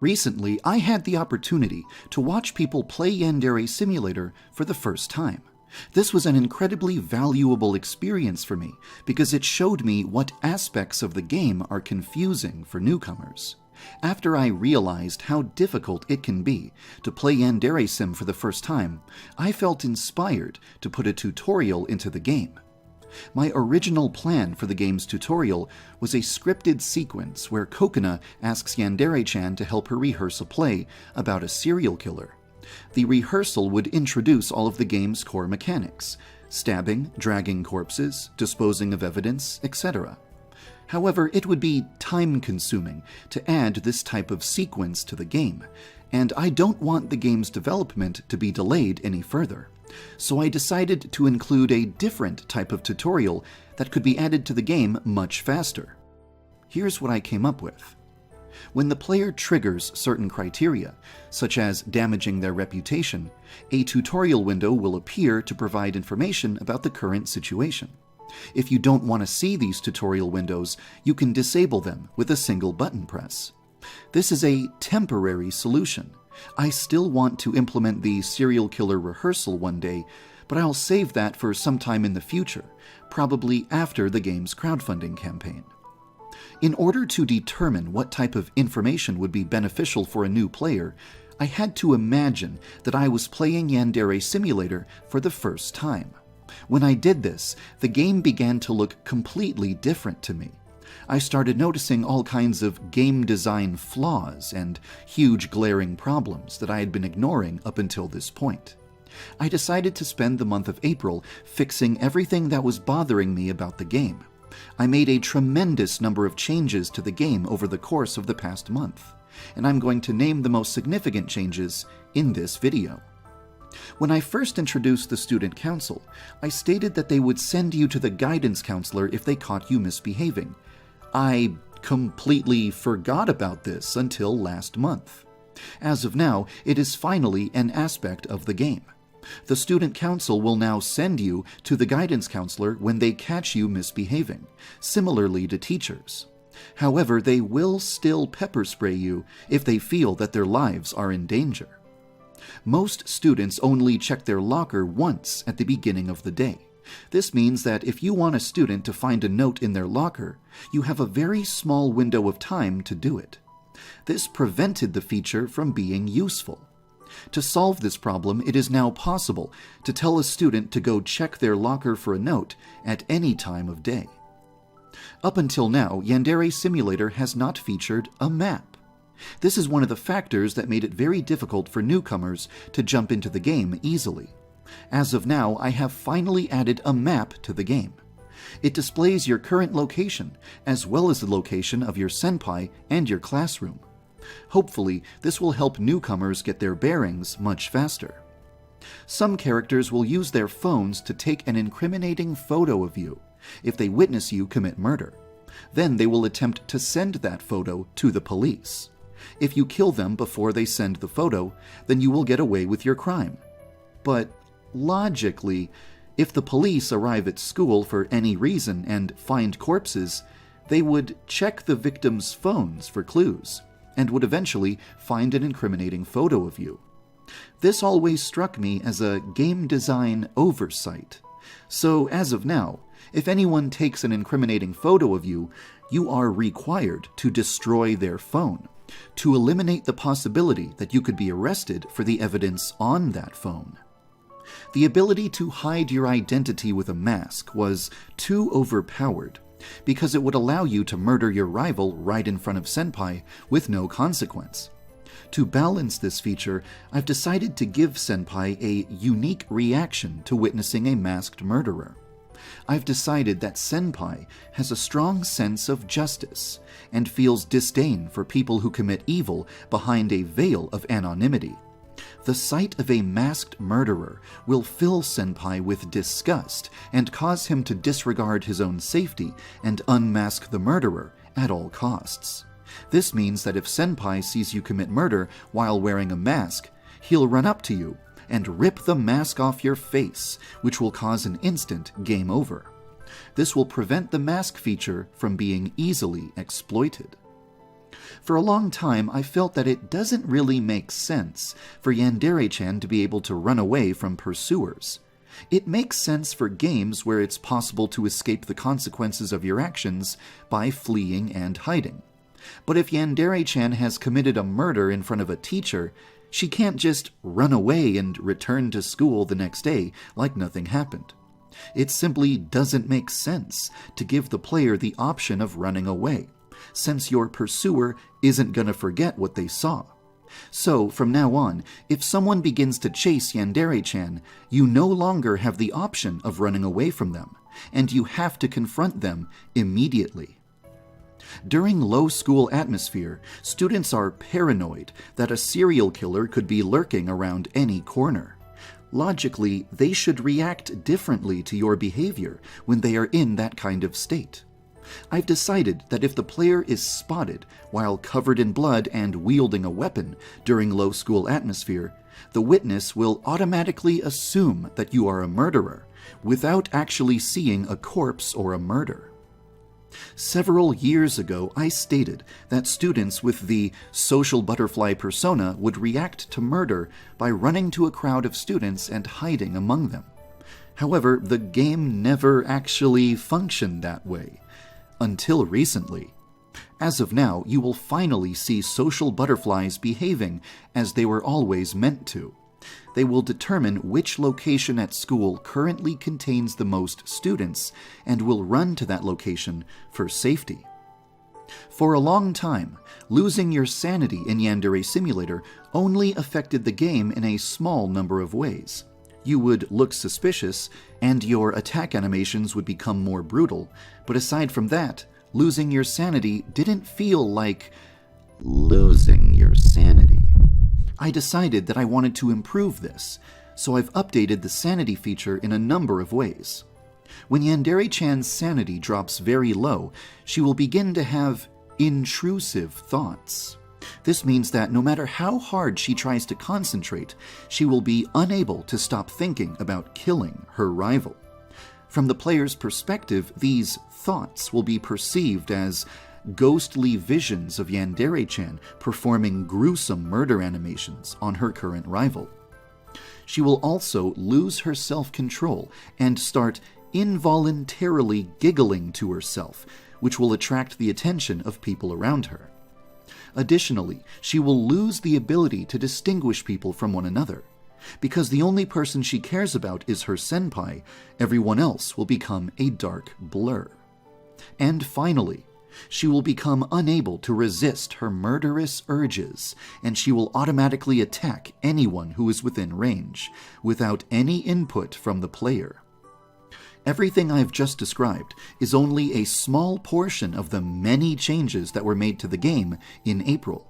Recently, I had the opportunity to watch people play Yandere Simulator for the first time. This was an incredibly valuable experience for me because it showed me what aspects of the game are confusing for newcomers. After I realized how difficult it can be to play Yandere Sim for the first time, I felt inspired to put a tutorial into the game. My original plan for the game's tutorial was a scripted sequence where Kokona asks Yandere-chan to help her rehearse a play about a serial killer. The rehearsal would introduce all of the game's core mechanics: stabbing, dragging corpses, disposing of evidence, etc. However, it would be time-consuming to add this type of sequence to the game, and I don't want the game's development to be delayed any further. So I decided to include a different type of tutorial that could be added to the game much faster. Here's what I came up with. When the player triggers certain criteria, such as damaging their reputation, a tutorial window will appear to provide information about the current situation. If you don't want to see these tutorial windows, you can disable them with a single button press. This is a temporary solution. I still want to implement the serial killer rehearsal one day, but I'll save that for some time in the future, probably after the game's crowdfunding campaign. In order to determine what type of information would be beneficial for a new player, I had to imagine that I was playing Yandere Simulator for the first time. When I did this, the game began to look completely different to me. I started noticing all kinds of game design flaws and huge glaring problems that I had been ignoring up until this point. I decided to spend the month of April fixing everything that was bothering me about the game. I made a tremendous number of changes to the game over the course of the past month, and I'm going to name the most significant changes in this video. When I first introduced the student council, I stated that they would send you to the guidance counselor if they caught you misbehaving. I completely forgot about this until last month. As of now, it is finally an aspect of the game. The student council will now send you to the guidance counselor when they catch you misbehaving, similarly to teachers. However, they will still pepper spray you if they feel that their lives are in danger. Most students only check their locker once at the beginning of the day. This means that if you want a student to find a note in their locker, you have a very small window of time to do it. This prevented the feature from being useful. To solve this problem, it is now possible to tell a student to go check their locker for a note at any time of day. Up until now, Yandere Simulator has not featured a map. This is one of the factors that made it very difficult for newcomers to jump into the game easily. As of now, I have finally added a map to the game. It displays your current location, as well as the location of your senpai and your classroom. Hopefully, this will help newcomers get their bearings much faster. Some characters will use their phones to take an incriminating photo of you if they witness you commit murder. Then they will attempt to send that photo to the police. If you kill them before they send the photo, then you will get away with your crime. But logically, if the police arrive at school for any reason and find corpses, they would check the victims' phones for clues, and would eventually find an incriminating photo of you. This always struck me as a game design oversight. So as of now, if anyone takes an incriminating photo of you, you are required to destroy their phone, to eliminate the possibility that you could be arrested for the evidence on that phone. The ability to hide your identity with a mask was too overpowered, because it would allow you to murder your rival right in front of senpai with no consequence. To balance this feature, I've decided to give senpai a unique reaction to witnessing a masked murderer. I've decided that senpai has a strong sense of justice and feels disdain for people who commit evil behind a veil of anonymity. The sight of a masked murderer will fill senpai with disgust and cause him to disregard his own safety and unmask the murderer at all costs. This means that if senpai sees you commit murder while wearing a mask, he'll run up to you and rip the mask off your face, which will cause an instant game over. This will prevent the mask feature from being easily exploited. For a long time, I felt that it doesn't really make sense for Yandere-chan to be able to run away from pursuers. It makes sense for games where it's possible to escape the consequences of your actions by fleeing and hiding. But if Yandere-chan has committed a murder in front of a teacher, she can't just run away and return to school the next day like nothing happened. It simply doesn't make sense to give the player the option of running away, since your pursuer isn't gonna forget what they saw. So, from now on, if someone begins to chase Yandere-chan, you no longer have the option of running away from them, and you have to confront them immediately. During low school atmosphere, students are paranoid that a serial killer could be lurking around any corner. Logically, they should react differently to your behavior when they are in that kind of state. I've decided that if the player is spotted while covered in blood and wielding a weapon during low school atmosphere, the witness will automatically assume that you are a murderer without actually seeing a corpse or a murder. Several years ago, I stated that students with the social butterfly persona would react to murder by running to a crowd of students and hiding among them. However, the game never actually functioned that way. Until recently. As of now, you will finally see social butterflies behaving as they were always meant to. They will determine which location at school currently contains the most students and will run to that location for safety. For a long time, losing your sanity in Yandere Simulator only affected the game in a small number of ways. You would look suspicious, and your attack animations would become more brutal, but aside from that, losing your sanity didn't feel like losing your sanity. I decided that I wanted to improve this, so I've updated the sanity feature in a number of ways. When Yandere-chan's sanity drops very low, she will begin to have intrusive thoughts. This means that no matter how hard she tries to concentrate, she will be unable to stop thinking about killing her rival. From the player's perspective, these thoughts will be perceived as ghostly visions of Yandere-chan performing gruesome murder animations on her current rival. She will also lose her self-control and start involuntarily giggling to herself, which will attract the attention of people around her. Additionally, she will lose the ability to distinguish people from one another. Because the only person she cares about is her senpai, everyone else will become a dark blur. And finally, she will become unable to resist her murderous urges, and she will automatically attack anyone who is within range, without any input from the player. Everything I've just described is only a small portion of the many changes that were made to the game in April.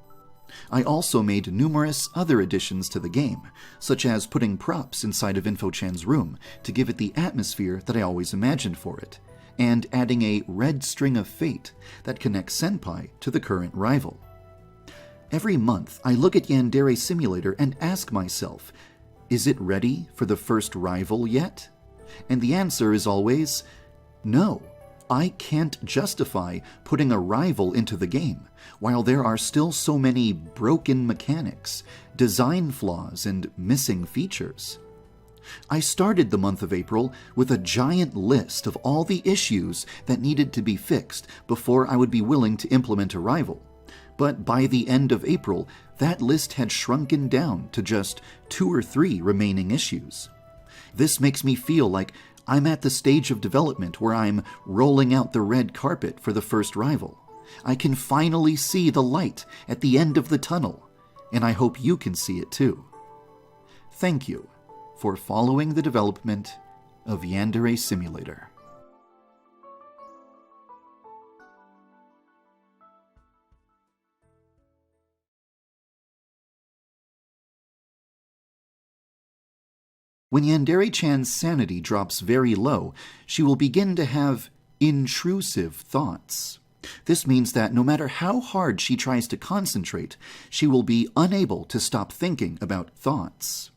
I also made numerous other additions to the game, such as putting props inside of InfoChan's room to give it the atmosphere that I always imagined for it, and adding a red string of fate that connects Senpai to the current rival. Every month, I look at Yandere Simulator and ask myself, is it ready for the first rival yet? And the answer is always, no. I can't justify putting a rival into the game while there are still so many broken mechanics, design flaws, and missing features. I started the month of April with a giant list of all the issues that needed to be fixed before I would be willing to implement a rival. But by the end of April, that list had shrunken down to just 2 or 3 remaining issues. This makes me feel like I'm at the stage of development where I'm rolling out the red carpet for the first rival. I can finally see the light at the end of the tunnel, and I hope you can see it too. Thank you for following the development of Yandere Simulator. When Yandere-chan's sanity drops very low, she will begin to have intrusive thoughts. This means that no matter how hard she tries to concentrate, she will be unable to stop thinking about thoughts.